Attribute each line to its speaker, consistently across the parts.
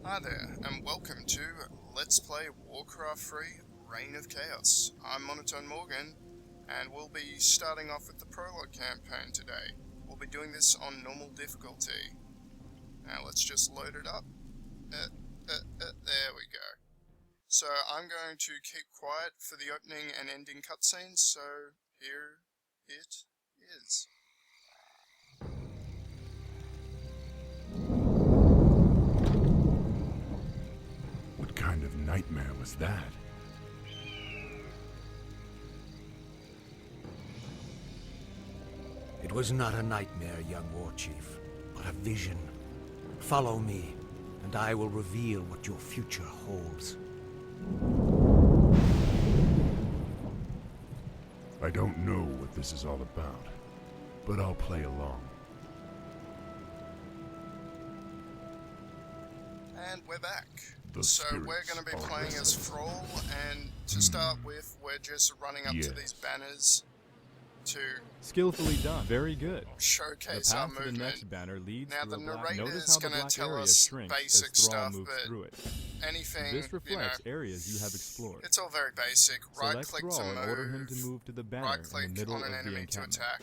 Speaker 1: Hi there, and welcome to Let's Play Warcraft 3 Reign of Chaos. I'm Monotone Morgan, and we'll be starting off with the Prologue campaign today. We'll be doing this on normal difficulty. Now let's just load it up. There we go. So I'm going to keep quiet for the opening and ending cutscenes, so here it is.
Speaker 2: What kind of nightmare was that?
Speaker 3: It was not a nightmare, young war chief, but a vision. Follow me, and I will reveal what your future holds.
Speaker 2: I don't know what this is all about, but I'll play along.
Speaker 1: And we're back.
Speaker 2: The
Speaker 1: So we're going to be playing as Thrall, and to start with, we're just running up to these banners to
Speaker 4: Skillfully done. Very good.
Speaker 1: showcase
Speaker 4: The
Speaker 1: our
Speaker 4: path to the
Speaker 1: movement.
Speaker 4: next banner leads
Speaker 1: Now,
Speaker 4: to
Speaker 1: the
Speaker 4: a black.
Speaker 1: narrator
Speaker 4: Notice
Speaker 1: is
Speaker 4: how the
Speaker 1: gonna
Speaker 4: black
Speaker 1: tell
Speaker 4: area
Speaker 1: us
Speaker 4: shrinks
Speaker 1: basic
Speaker 4: as Thrall
Speaker 1: stuff,
Speaker 4: moves
Speaker 1: but
Speaker 4: through it.
Speaker 1: Anything,
Speaker 4: This reflects areas you have explored.
Speaker 1: it's all very basic. Right
Speaker 4: Select
Speaker 1: click to
Speaker 4: Thrall and order him
Speaker 1: move,
Speaker 4: to move to the banner
Speaker 1: right
Speaker 4: in
Speaker 1: click
Speaker 4: the middle
Speaker 1: on
Speaker 4: of
Speaker 1: an
Speaker 4: the
Speaker 1: enemy to
Speaker 4: encampment.
Speaker 1: attack.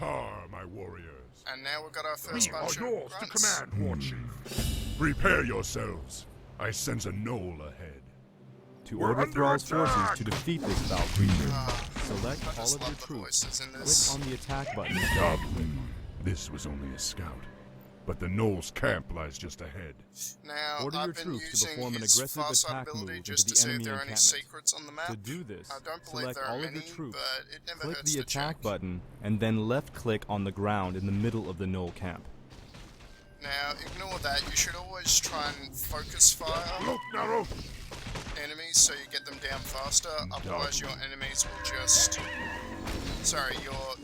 Speaker 2: Loktar, my warriors.
Speaker 1: And now we've got our
Speaker 2: We
Speaker 1: first
Speaker 2: are
Speaker 1: bunch of
Speaker 2: yours to
Speaker 1: grunts.
Speaker 2: command, War Chief. Prepare yourselves. I sense a knoll ahead.
Speaker 4: To
Speaker 2: We're
Speaker 4: order
Speaker 2: under
Speaker 4: Thrall's
Speaker 2: attack!
Speaker 4: forces to defeat this foul creature, select
Speaker 1: I
Speaker 4: all
Speaker 1: just
Speaker 4: of your
Speaker 1: love the
Speaker 4: troops.
Speaker 1: voices in
Speaker 4: Click
Speaker 1: this.
Speaker 4: on the attack button.
Speaker 2: This was only a scout, but the knoll's camp lies just ahead.
Speaker 1: Now,
Speaker 4: Order your
Speaker 1: I've been
Speaker 4: troops to
Speaker 1: using
Speaker 4: perform an
Speaker 1: his
Speaker 4: aggressive
Speaker 1: far side
Speaker 4: attack
Speaker 1: ability
Speaker 4: move
Speaker 1: just
Speaker 4: into
Speaker 1: to
Speaker 4: the
Speaker 1: see if
Speaker 4: enemy
Speaker 1: there are any
Speaker 4: encampment.
Speaker 1: secrets on the map.
Speaker 4: To do this,
Speaker 1: I don't believe
Speaker 4: select
Speaker 1: there are
Speaker 4: all of
Speaker 1: many,
Speaker 4: your troops,
Speaker 1: but it never
Speaker 4: click
Speaker 1: hurts
Speaker 4: the
Speaker 1: to
Speaker 4: attack
Speaker 1: check.
Speaker 4: button, and then left-click on the ground in the middle of the knoll camp.
Speaker 1: Now, ignore that. You should always try and focus fire
Speaker 2: Loknar,
Speaker 1: enemies so you get them down faster. Otherwise, your enemies will just... Sorry, your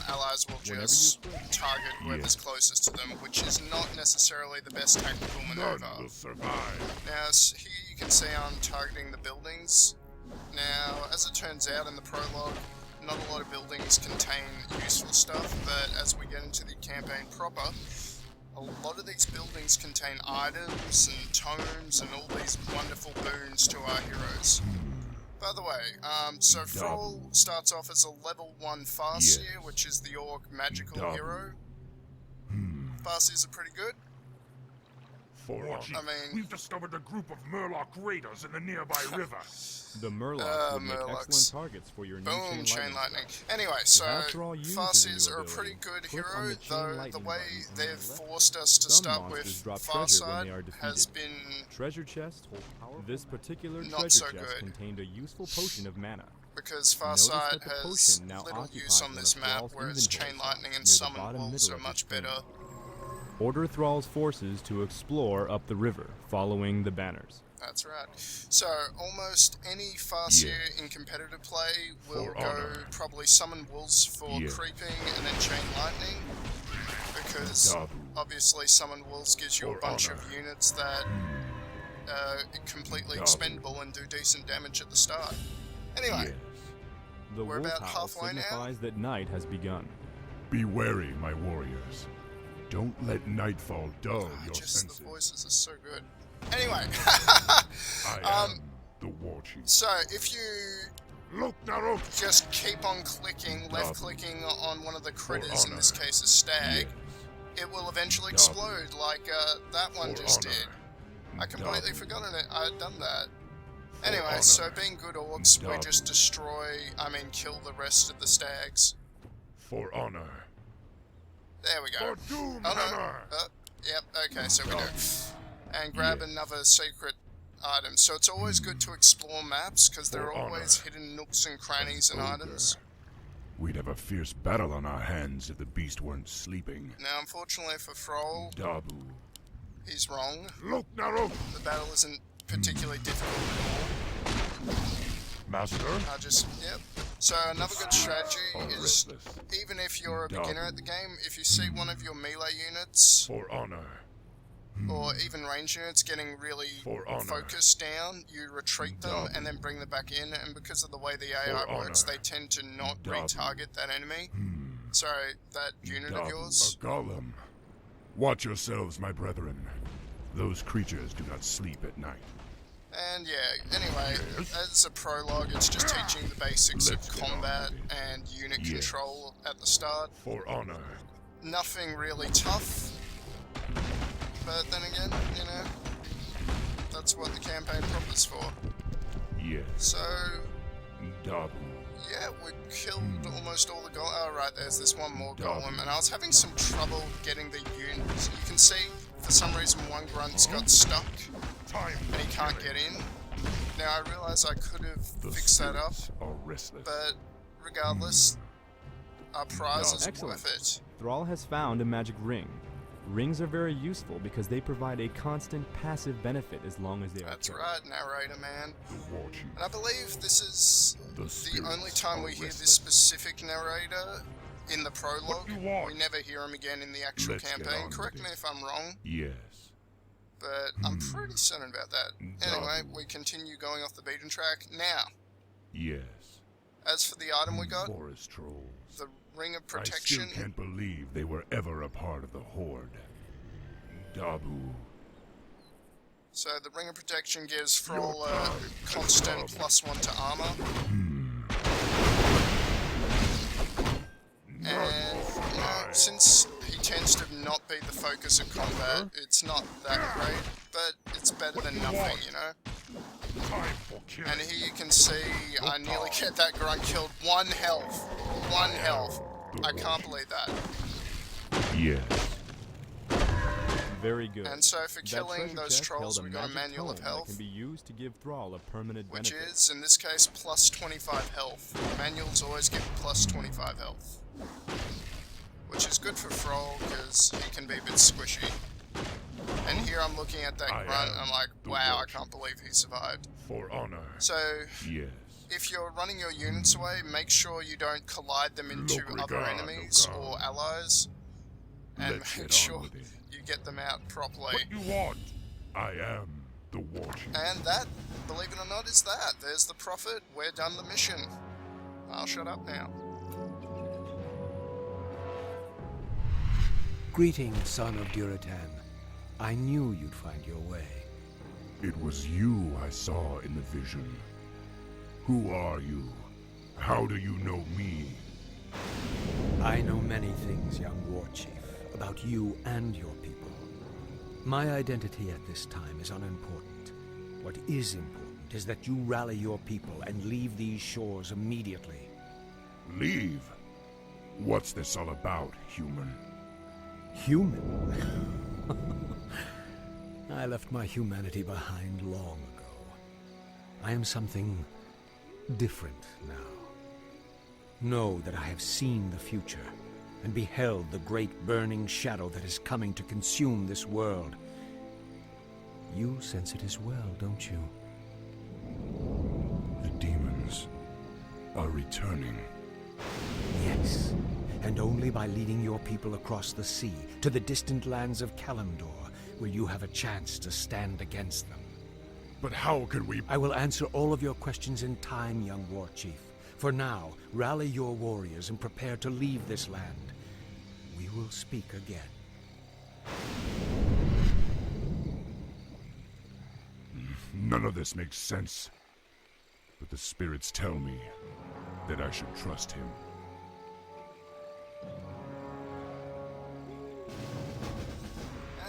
Speaker 1: allies will
Speaker 4: Whenever
Speaker 1: just
Speaker 4: you quit.
Speaker 1: target whoever's closest to them, which is not necessarily the best tactical
Speaker 2: none
Speaker 1: maneuver.
Speaker 2: will survive.
Speaker 1: Now, here you can see I'm targeting the buildings. Now, as it turns out in the prologue, not a lot of buildings contain useful stuff, but as we get into the campaign proper, a lot of these buildings contain items and tomes and all these wonderful boons to our heroes. By the way, so Thrall starts off as a level 1 Farseer, which is the Orc magical hero. Farseers are pretty good.
Speaker 2: War
Speaker 1: I mean,
Speaker 5: We've discovered a group of Murloc raiders in the nearby river.
Speaker 4: The Murlocs would make
Speaker 1: Murlocs.
Speaker 4: excellent targets for your new
Speaker 1: boom, chain lightning.
Speaker 4: strike.
Speaker 1: Anyway, so
Speaker 4: Thrall uses a
Speaker 1: Farseers
Speaker 4: new
Speaker 1: are a
Speaker 4: ability.
Speaker 1: pretty good
Speaker 4: Click on
Speaker 1: hero,
Speaker 4: the chain
Speaker 1: though the
Speaker 4: lightning
Speaker 1: way
Speaker 4: button on the
Speaker 1: they've
Speaker 4: left.
Speaker 1: forced us to
Speaker 4: Some
Speaker 1: start
Speaker 4: monsters
Speaker 1: with
Speaker 4: drop treasure when
Speaker 1: Farside
Speaker 4: they are
Speaker 1: has
Speaker 4: defeated.
Speaker 1: been
Speaker 4: Treasure chest hold powerful. This particular
Speaker 1: Not
Speaker 4: treasure
Speaker 1: so
Speaker 4: chest
Speaker 1: good.
Speaker 4: contained a useful potion of mana.
Speaker 1: because
Speaker 4: Notice
Speaker 1: Farside
Speaker 4: that the
Speaker 1: has
Speaker 4: potion now
Speaker 1: little
Speaker 4: occupies
Speaker 1: use on
Speaker 4: one
Speaker 1: this
Speaker 4: of
Speaker 1: map,
Speaker 4: Thrall's
Speaker 1: whereas
Speaker 4: inventory
Speaker 1: chain lightning and
Speaker 4: slots near the
Speaker 1: summon
Speaker 4: bottom
Speaker 1: wolves
Speaker 4: middle
Speaker 1: are
Speaker 4: of your
Speaker 1: much
Speaker 4: screen.
Speaker 1: better.
Speaker 4: Order Thrall's forces to explore up the river, following the banners.
Speaker 1: That's right. So, almost any Farseer in competitive play will
Speaker 2: For
Speaker 1: go
Speaker 2: honor.
Speaker 1: probably summon wolves for
Speaker 2: Yes.
Speaker 1: creeping and then chain lightning, because
Speaker 2: Dabu.
Speaker 1: obviously summon wolves gives you a
Speaker 2: For
Speaker 1: bunch
Speaker 2: honor.
Speaker 1: of units that are completely
Speaker 2: Dabu.
Speaker 1: expendable and do decent damage at the start. Anyway,
Speaker 4: The
Speaker 1: We're
Speaker 4: wolf
Speaker 1: about
Speaker 4: howl
Speaker 1: halfway now.
Speaker 4: signifies that night has begun.
Speaker 2: Be wary, my warriors. Don't let nightfall dull your
Speaker 1: just
Speaker 2: senses.
Speaker 1: the voices are so good. Anyway,
Speaker 2: I am the War Chief.
Speaker 1: so if you
Speaker 2: Loknar,
Speaker 1: just keep on clicking, left clicking on one of the critters, in this case a stag, it will eventually explode like that one just did. I completely forgotten it. I had done that. Anyway, so being good orcs, we just kill the rest of the stags.
Speaker 2: For honor.
Speaker 1: There we go.
Speaker 2: For doom,
Speaker 1: Oh no.
Speaker 2: hammer.
Speaker 1: Yep, okay, so we do. And grab another secret item. So it's always good to explore maps, because there are
Speaker 2: For
Speaker 1: always
Speaker 2: honor.
Speaker 1: hidden nooks and crannies and
Speaker 2: Ogre.
Speaker 1: items.
Speaker 2: We'd have a fierce battle on our hands if the beast weren't sleeping.
Speaker 1: Now, unfortunately for Thrall,
Speaker 2: Dabu.
Speaker 1: he's wrong.
Speaker 2: Loknar,
Speaker 1: The battle isn't particularly difficult at all.
Speaker 2: Master.
Speaker 1: Yep. So another good strategy is,
Speaker 2: Restless.
Speaker 1: even if you're a beginner at the game, if you see one of your melee units,
Speaker 2: For honor.
Speaker 1: or even range units getting really
Speaker 2: For honor.
Speaker 1: focused down, you retreat them
Speaker 2: Dabu.
Speaker 1: and then bring them back in, and because of the way the AI
Speaker 2: For
Speaker 1: works,
Speaker 2: honor.
Speaker 1: they tend to not
Speaker 2: Dabu.
Speaker 1: retarget that enemy. Sorry, that unit of
Speaker 2: Dabu.
Speaker 1: yours.
Speaker 2: A golem. Watch yourselves, my brethren. Those creatures do not sleep at night.
Speaker 1: And yeah, anyway,
Speaker 2: Yes?
Speaker 1: as a prologue, it's just teaching the basics
Speaker 2: Let's
Speaker 1: of
Speaker 2: get on
Speaker 1: combat
Speaker 2: with it.
Speaker 1: and unit
Speaker 2: Yes.
Speaker 1: control at the start.
Speaker 2: For honor.
Speaker 1: Nothing really tough, but then again, you know, that's what the campaign prop is for.
Speaker 2: Yes.
Speaker 1: So,
Speaker 2: Dabu.
Speaker 1: yeah, we killed almost all the golem. Oh, right, there's this one more
Speaker 2: Double.
Speaker 1: golem, and I was having some trouble getting the units. You can see, for some reason, one grunt's got stuck,
Speaker 5: Time
Speaker 1: and he can't get in. Now, I realise I could have
Speaker 2: The
Speaker 1: fixed that up,
Speaker 2: spirits are restless.
Speaker 1: but regardless, our prize is
Speaker 4: Excellent.
Speaker 1: worth it.
Speaker 4: Thrall has found a magic ring. Rings are very useful because they provide a constant passive benefit as long as they are
Speaker 1: That's
Speaker 4: kept.
Speaker 1: right, narrator man.
Speaker 2: The war chief.
Speaker 1: And I believe this is
Speaker 2: The
Speaker 1: the
Speaker 2: spirits
Speaker 1: only time
Speaker 2: are
Speaker 1: we hear this
Speaker 2: restless.
Speaker 1: specific narrator in the prologue.
Speaker 5: What you want?
Speaker 1: We never hear him again in the actual
Speaker 2: Let's get
Speaker 1: campaign.
Speaker 2: on
Speaker 1: Correct
Speaker 2: with
Speaker 1: me
Speaker 2: it.
Speaker 1: if I'm wrong,
Speaker 2: Yes.
Speaker 1: but I'm pretty certain about that. Anyway, we continue going off the beaten track. Now,
Speaker 2: Yes.
Speaker 1: as for the item we got,
Speaker 2: Forest trolls.
Speaker 1: the Ring of
Speaker 2: I still
Speaker 1: Protection.
Speaker 2: can't believe they were ever a part of the Horde. Dabu.
Speaker 1: So the Ring of Protection gives Thrall a constant +1 to armor. And, you know, since he tends to not be the focus of combat, it's not that great, but it's better than nothing, you know?
Speaker 5: Time for killing.
Speaker 1: And here you can see I nearly get that grunt killed. 1 health. 1 health. I can't believe that.
Speaker 2: Yes.
Speaker 4: Very good.
Speaker 1: And so for
Speaker 4: That
Speaker 1: killing
Speaker 4: treasure
Speaker 1: those
Speaker 4: chest
Speaker 1: trolls,
Speaker 4: held
Speaker 1: we got a
Speaker 4: magic
Speaker 1: manual of
Speaker 4: tome that
Speaker 1: health,
Speaker 4: can be used to give Thrall a permanent
Speaker 1: which
Speaker 4: benefit.
Speaker 1: is, in this case, +25 health. Manuals always give +25 health. Which is good for Thrall, because he can be a bit squishy. And here I'm looking at that
Speaker 2: I
Speaker 1: grunt, and
Speaker 2: am
Speaker 1: I'm like,
Speaker 2: the
Speaker 1: wow, I
Speaker 2: war
Speaker 1: can't believe he survived.
Speaker 2: For honor.
Speaker 1: So,
Speaker 2: Yes.
Speaker 1: if you're running your units away, make sure you don't collide them into other
Speaker 2: Lobrigado,
Speaker 1: enemies
Speaker 2: God.
Speaker 1: or allies. And
Speaker 2: Let's
Speaker 1: make
Speaker 2: get
Speaker 1: sure
Speaker 2: on with it.
Speaker 1: you get them out properly.
Speaker 5: What you want?
Speaker 2: I am the war chief.
Speaker 1: And that, believe it or not, is that. There's the prophet. We're done the mission. I'll shut up now.
Speaker 3: Greetings, son of Duratan. I knew you'd find your way.
Speaker 2: It was you I saw in the vision. Who are you? How do you know me?
Speaker 3: I know many things, young war chief, about you and your people. My identity at this time is unimportant. What is important is that you rally your people and leave these shores immediately.
Speaker 2: Leave? What's this all about, human?
Speaker 3: Human? I left my humanity behind long ago. I am something different now. Know that I have seen the future and beheld the great burning shadow that is coming to consume this world. You sense it as well, don't you?
Speaker 2: The demons are returning.
Speaker 3: Yes, and only by leading your people across the sea to the distant lands of Kalimdor will you have a chance to stand against them.
Speaker 2: But how can we...
Speaker 3: I will answer all of your questions in time, young war chief. For now, rally your warriors and prepare to leave this land. We will speak again.
Speaker 2: None of this makes sense. But the spirits tell me that I should trust him.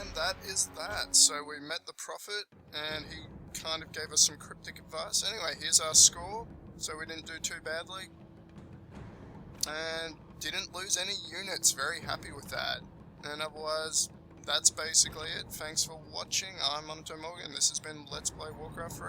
Speaker 1: And that is that. So we met the prophet, and he kind of gave us some cryptic advice. Anyway, here's our score. So we didn't do too badly. And didn't lose any units. Very happy with that. And otherwise, that's basically it. Thanks for watching. I'm Monato Morgan. This has been Let's Play Warcraft 3.